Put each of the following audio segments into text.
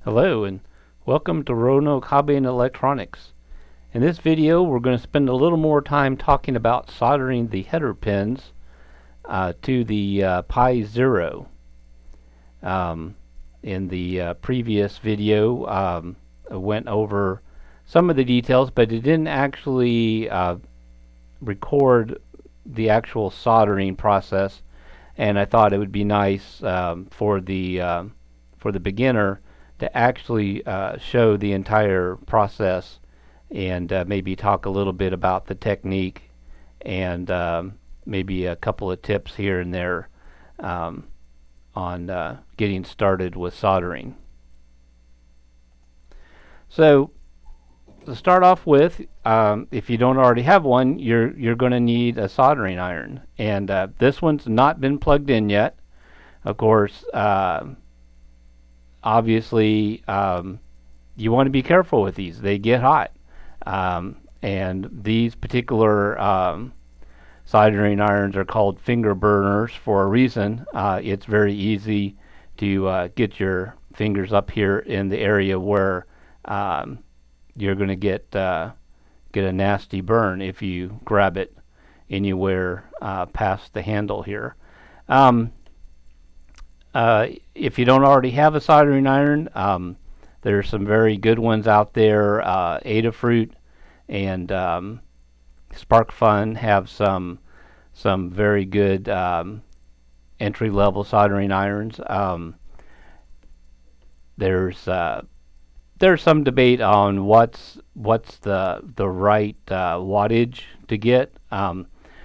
Hello and welcome to Roanoke Hobby and Electronics. In this video we're going to spend a little more time talking about soldering the header pins to the Pi Zero. In the previous video I went over some of the details, but it didn't actually record the actual soldering process, and I thought it would be nice for the beginner to actually show the entire process and maybe talk a little bit about the technique and maybe a couple of tips here and there on getting started with soldering. So to start off with, if you don't already have one, you're going to need a soldering iron, and this one's not been plugged in yet. Of course, obviously, you want to be careful with these. They get hot, and these particular soldering irons are called finger burners for a reason. It's very easy to get your fingers up here in the area where you're going to get a nasty burn if you grab it anywhere past the handle here. If you don't already have a soldering iron, there are some very good ones out there. Adafruit and Spark Fun have some very good entry-level soldering irons. There's some debate on what's the right wattage to get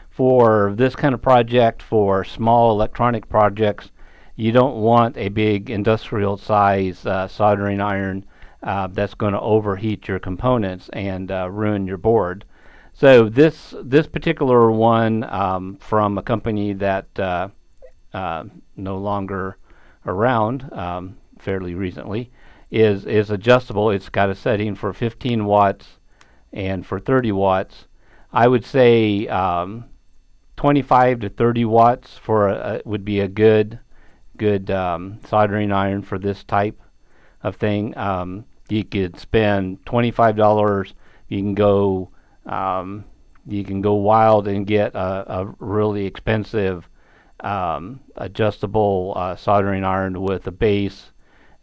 for this kind of project. For small electronic projects, you don't want a big industrial size soldering iron that's going to overheat your components and ruin your board. So this particular one from a company that no longer around fairly recently is adjustable. It's got a setting for 15 watts and for 30 watts. I would say 25 to 30 watts would be a good soldering iron for this type of thing. You could spend $25. You can go wild and get a really expensive adjustable soldering iron with a base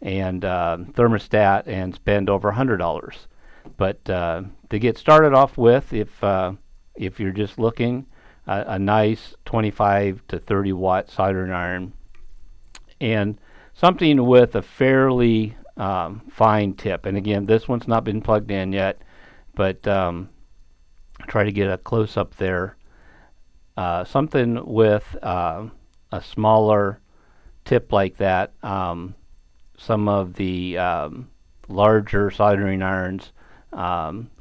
and thermostat and spend over $100. But to get started off with, if you're just looking, a nice 25 to 30 watt soldering iron, and something with a fairly fine tip. And again, this one's not been plugged in yet, but try to get a close-up there. Something with a smaller tip like that. Some of the larger soldering irons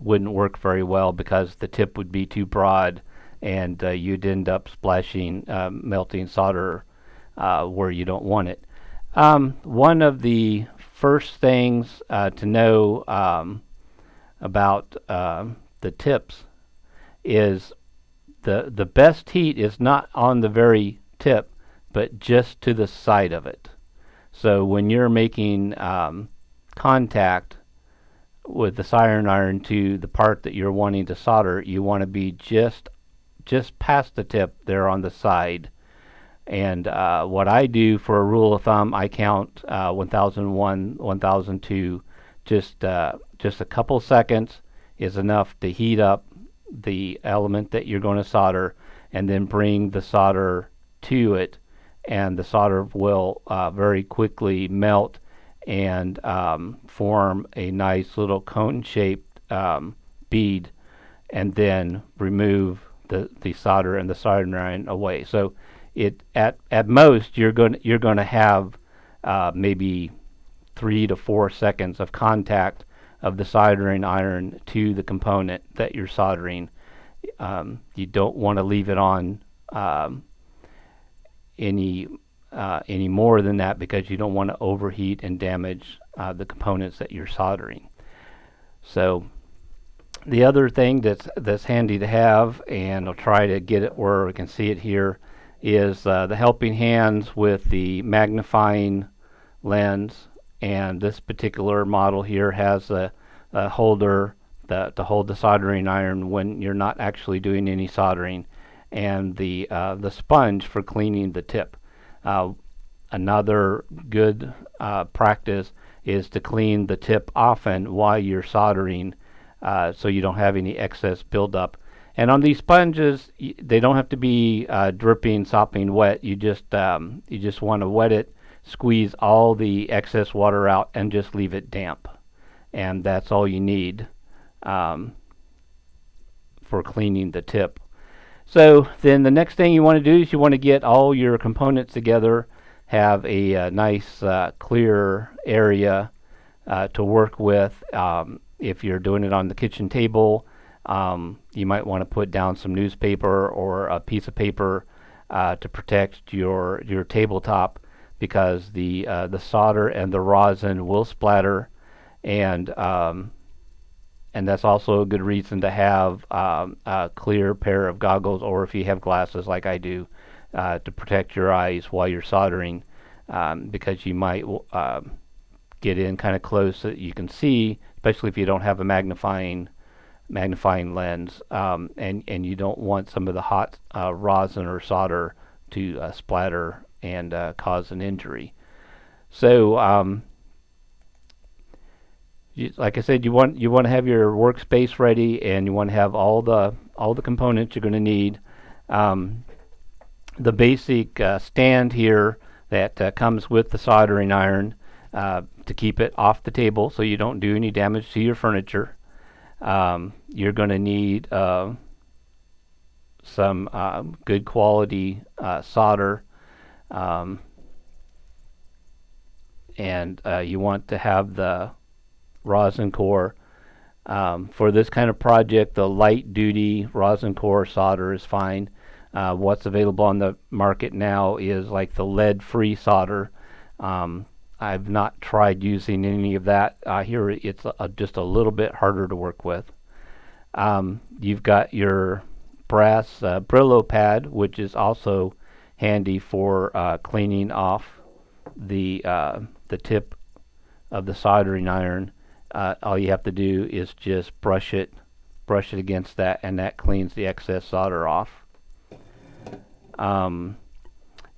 wouldn't work very well because the tip would be too broad, and you'd end up splashing melting solder where you don't want it. One of the first things to know about the tips is the best heat is not on the very tip, but just to the side of it. So when you're making contact with the soldering iron to the part that you're wanting to solder, you want to be just past the tip there on the side. And what I do for a rule of thumb, I count 1001, 1002. Just a couple seconds is enough to heat up the element that you're going to solder, and then bring the solder to it, and the solder will very quickly melt and form a nice little cone-shaped bead, and then remove the solder and the soldering iron away. So at most you're going to have maybe 3 to 4 seconds of contact of the soldering iron to the component that you're soldering. You don't want to leave it on any more than that, because you don't want to overheat and damage the components that you're soldering. So the other thing that's handy to have, and I'll try to get it where we can see it here, is the helping hands with the magnifying lens and this particular model here has a holder to hold the soldering iron when you're not actually doing any soldering, and the sponge for cleaning the tip. Another good practice is to clean the tip often while you're soldering, so you don't have any excess buildup. And on these sponges, they don't have to be dripping, sopping wet. You just want to wet it, squeeze all the excess water out, and just leave it damp. And that's all you need for cleaning the tip. So then the next thing you want to do is you want to get all your components together, have a nice clear area to work with. If you're doing it on the kitchen table, you might want to put down some newspaper or a piece of paper to protect your tabletop, because the solder and the rosin will splatter, and that's also a good reason to have a clear pair of goggles, or if you have glasses like I do, to protect your eyes while you're soldering, because you might get in kind of close so that you can see, especially if you don't have a magnifying lens, and you don't want some of the hot rosin or solder to splatter and cause an injury. So like I said, you want to have your workspace ready, and you want to have all the components you're going to need. The basic stand here that comes with the soldering iron to keep it off the table so you don't do any damage to your furniture. You're going to need some good quality solder, and you want to have the rosin core. For this kind of project, the light duty rosin core solder is fine. What's available on the market now is like the lead free solder. I've not tried using any of that. Here it's just a little bit harder to work with. You've got your brass Brillo pad, which is also handy for cleaning off the tip of the soldering iron. All you have to do is just brush it against that, and that cleans the excess solder off.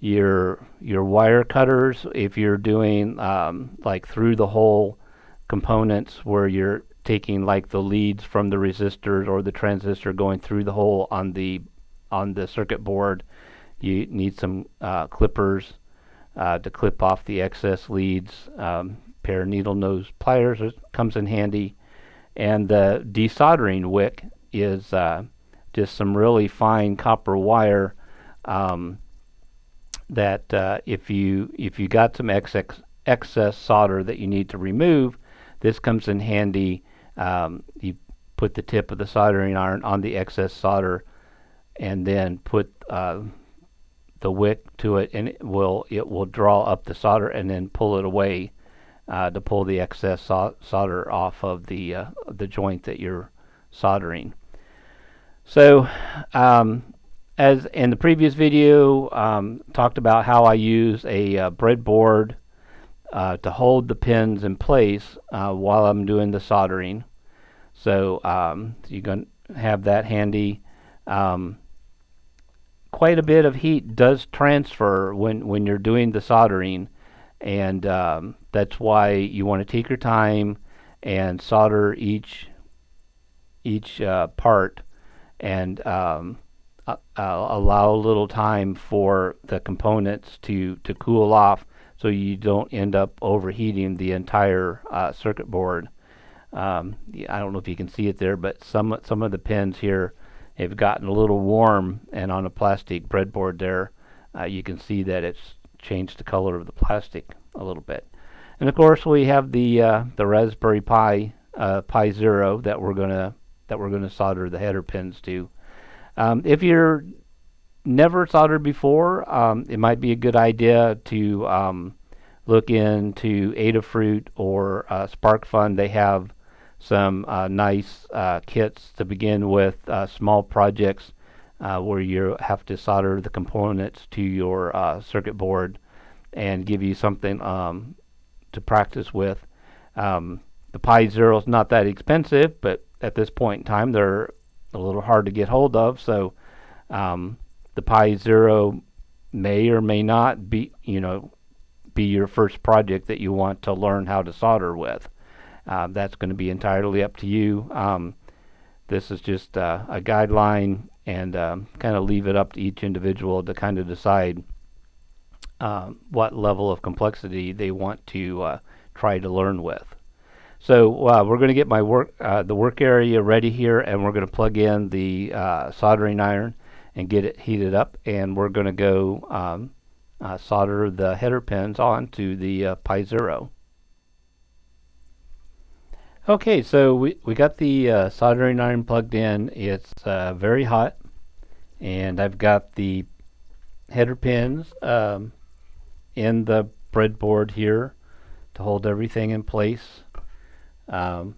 Your wire cutters, if you're doing like through the hole components where you're taking like the leads from the resistors or the transistor going through the hole on the circuit board, you need some clippers to clip off the excess leads. Pair of needle nose pliers comes in handy, and the desoldering wick is just some really fine copper wire that if you got some excess solder that you need to remove, this comes in handy. You put the tip of the soldering iron on the excess solder, and then put the wick to it, and it will draw up the solder and then pull it away to pull the excess solder off of the joint that you're soldering. So as in the previous video, talked about how I use a breadboard to hold the pins in place while I'm doing the soldering. So you're going to have that handy. Quite a bit of heat does transfer when you're doing the soldering, and that's why you want to take your time and solder each part, and allow a little time for the components to cool off, so you don't end up overheating the entire circuit board. I don't know if you can see it there, but some of the pins here have gotten a little warm, and on a plastic breadboard there, you can see that it's changed the color of the plastic a little bit. And of course, we have the Raspberry Pi Pi Zero that we're gonna solder the header pins to. If you're never soldered before, it might be a good idea to look into Adafruit or SparkFun. They have some nice kits to begin with, small projects where you have to solder the components to your circuit board, and give you something to practice with. The Pi Zero is not that expensive, but at this point in time they're a little hard to get hold of. So the Pi Zero may or may not be your first project that you want to learn how to solder with. That's going to be entirely up to you. This is just a guideline, and kind of leave it up to each individual to kind of decide what level of complexity they want to try to learn with. So we're going to get my the work area ready here, and we're going to plug in the soldering iron and get it heated up, and we're going to go solder the header pins onto the Pi Zero. Okay, so we got the soldering iron plugged in. It's very hot, and I've got the header pins in the breadboard here to hold everything in place. See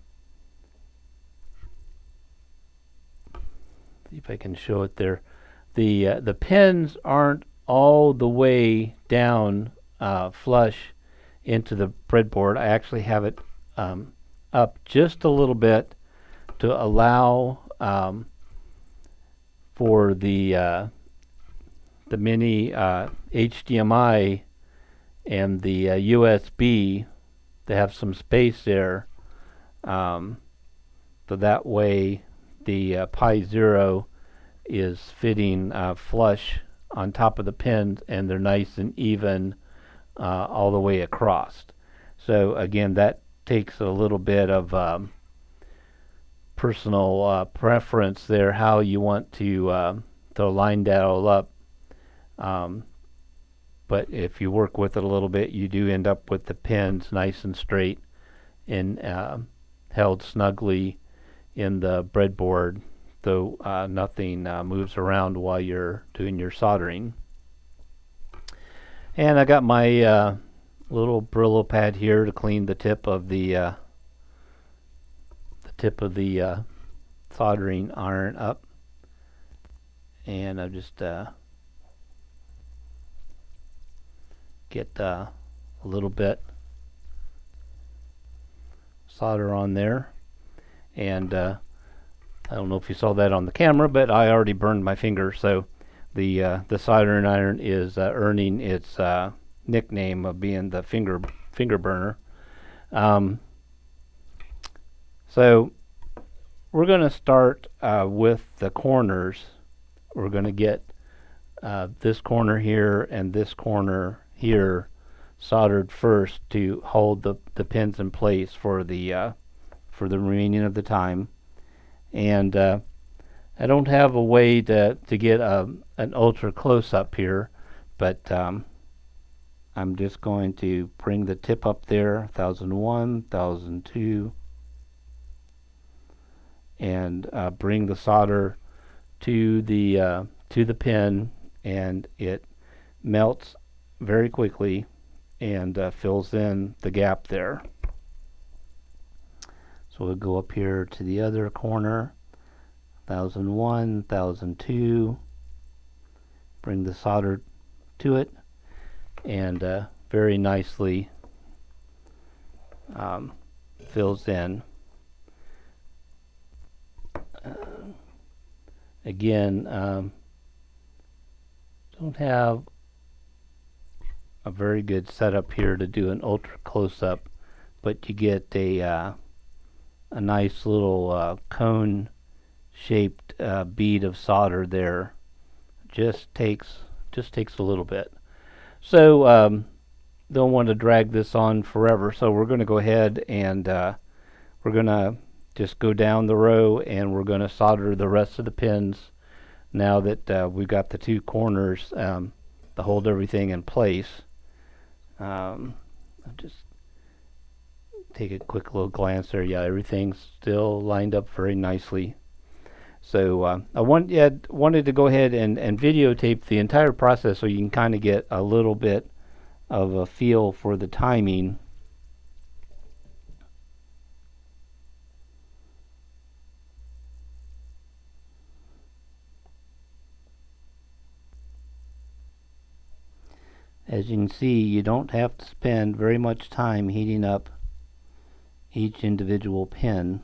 if I can show it there. The pins aren't all the way down flush into the breadboard. I actually have it up just a little bit to allow for the mini HDMI and the USB to have some space there, so that way the Pi Zero is fitting flush on top of the pins, and they're nice and even all the way across. So again, that takes a little bit of personal preference there, how you want to line that all up. But if you work with it a little bit, you do end up with the pins nice and straight and held snugly in the breadboard, though nothing moves around while you're doing your soldering. And I got my little Brillo pad here to clean the tip of the soldering iron up, and I'll just get a little bit solder on there. And I don't know if you saw that on the camera, but I already burned my finger, so the soldering iron is earning its nickname of being the finger burner. So we're going to start with the corners. We're going to get this corner here and this corner here soldered first to hold the pins in place for the remaining of the time. And I don't have a way to get an ultra close up here, but I'm just going to bring the tip up there, 1001, 1002, and bring the solder to the pin, and it melts very quickly and fills in the gap there. So we'll go up here to the other corner, 1001, 1002, bring the solder to it, and very nicely fills in. Again, don't have a very good setup here to do an ultra close-up, but you get a nice little cone shaped bead of solder there. Just takes a little bit. So don't want to drag this on forever, so we're going to go ahead and we're going to just go down the row, and we're going to solder the rest of the pins now that we've got the two corners to hold everything in place. I'll just take a quick little glance there. Yeah, everything's still lined up very nicely. So I wanted to go ahead and videotape the entire process so you can kind of get a little bit of a feel for the timing. As you can see, you don't have to spend very much time heating up each individual pin.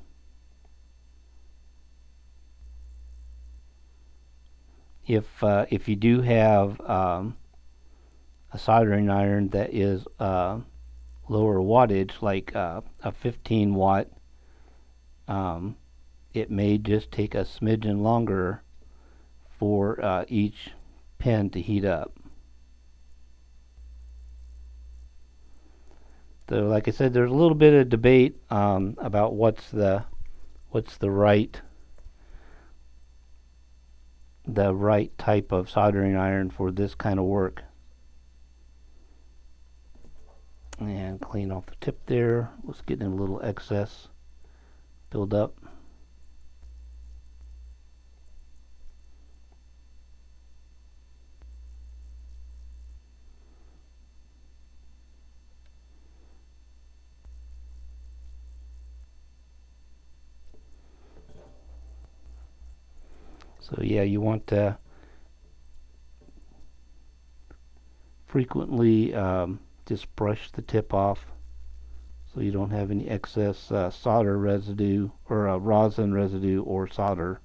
If you do have a soldering iron that is lower wattage, like a 15 watt, it may just take a smidgen longer for each pin to heat up. So like I said, there's a little bit of debate about what's the right type of soldering iron for this kind of work. And clean off the tip there. Let's get in a little excess build up. So yeah, you want to frequently just brush the tip off so you don't have any excess solder residue or rosin residue or solder.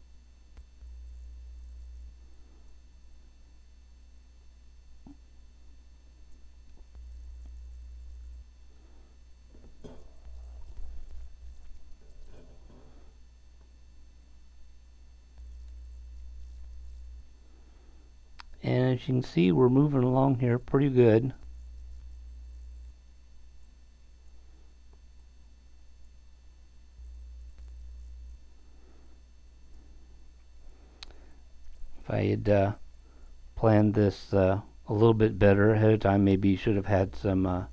And as you can see, we're moving along here pretty good. If I had planned this a little bit better ahead of time, maybe you should have had some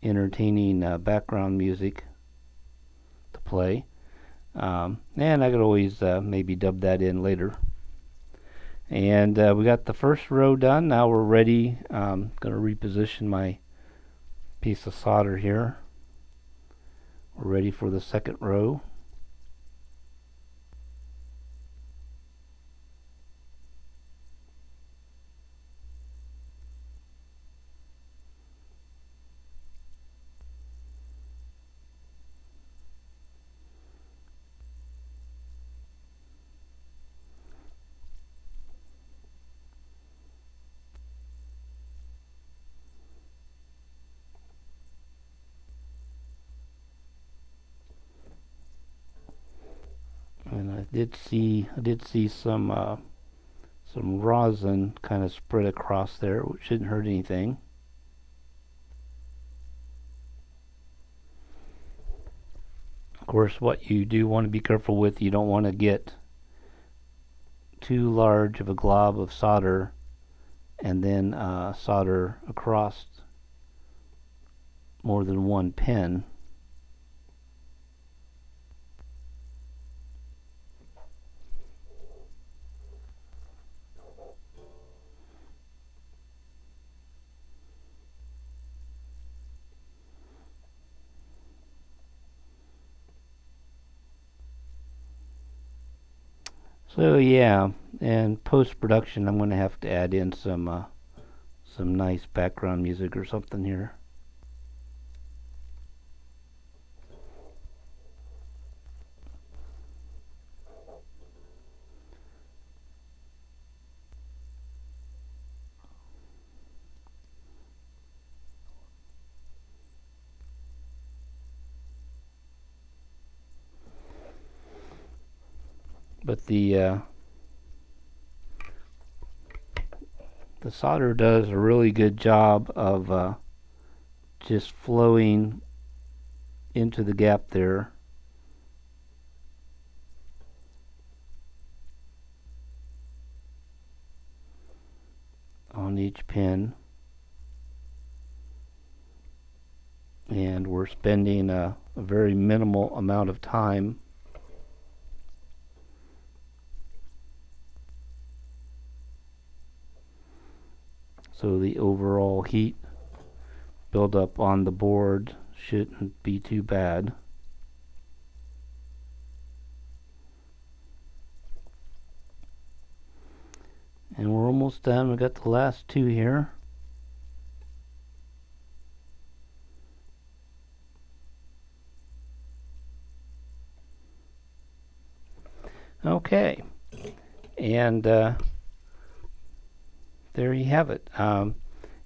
entertaining background music to play. And I could always maybe dub that in later. And we got the first row done. Now we're ready. I'm going to reposition my piece of solder here. We're ready for the second row. And I did see some rosin kind of spread across there, which shouldn't hurt anything. Of course, what you do want to be careful with, you don't want to get too large of a glob of solder and then solder across more than one pin. So yeah, and post-production I'm going to have to add in some nice background music or something here. But the solder does a really good job of just flowing into the gap there. On each pin. And we're spending a very minimal amount of time. So the overall heat buildup on the board shouldn't be too bad. And we're almost done. We got the last two here. Okay, and there you have it.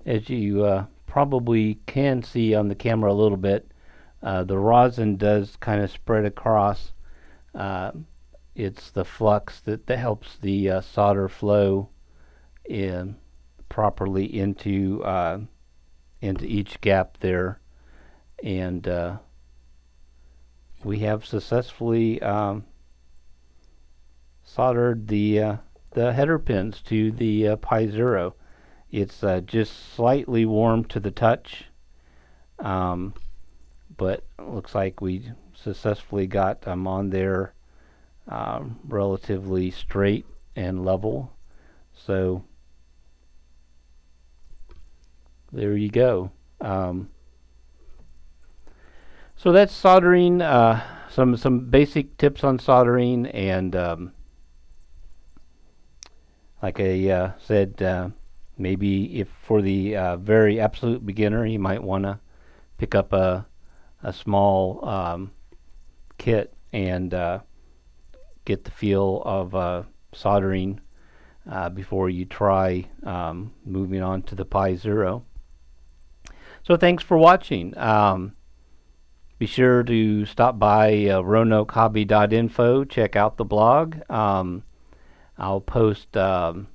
As you probably can see on the camera a little bit, the rosin does kind of spread across. Uh, it's the flux that helps the solder flow in properly into each gap there, and we have successfully soldered the header pins to the Pi Zero. It's just slightly warm to the touch, but looks like we successfully got them on there relatively straight and level. So there you go. So that's soldering. Some basic tips on soldering, and like I said, maybe if for the very absolute beginner, you might want to pick up a small kit and get the feel of soldering before you try moving on to the Pi Zero. So thanks for watching. Be sure to stop by roanokhobby.info. Check out the blog. I'll post some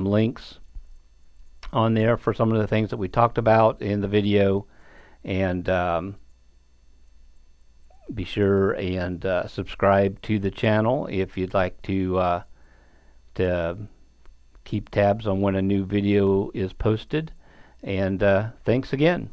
links on there for some of the things that we talked about in the video, and be sure and subscribe to the channel if you'd like to keep tabs on when a new video is posted. And thanks again.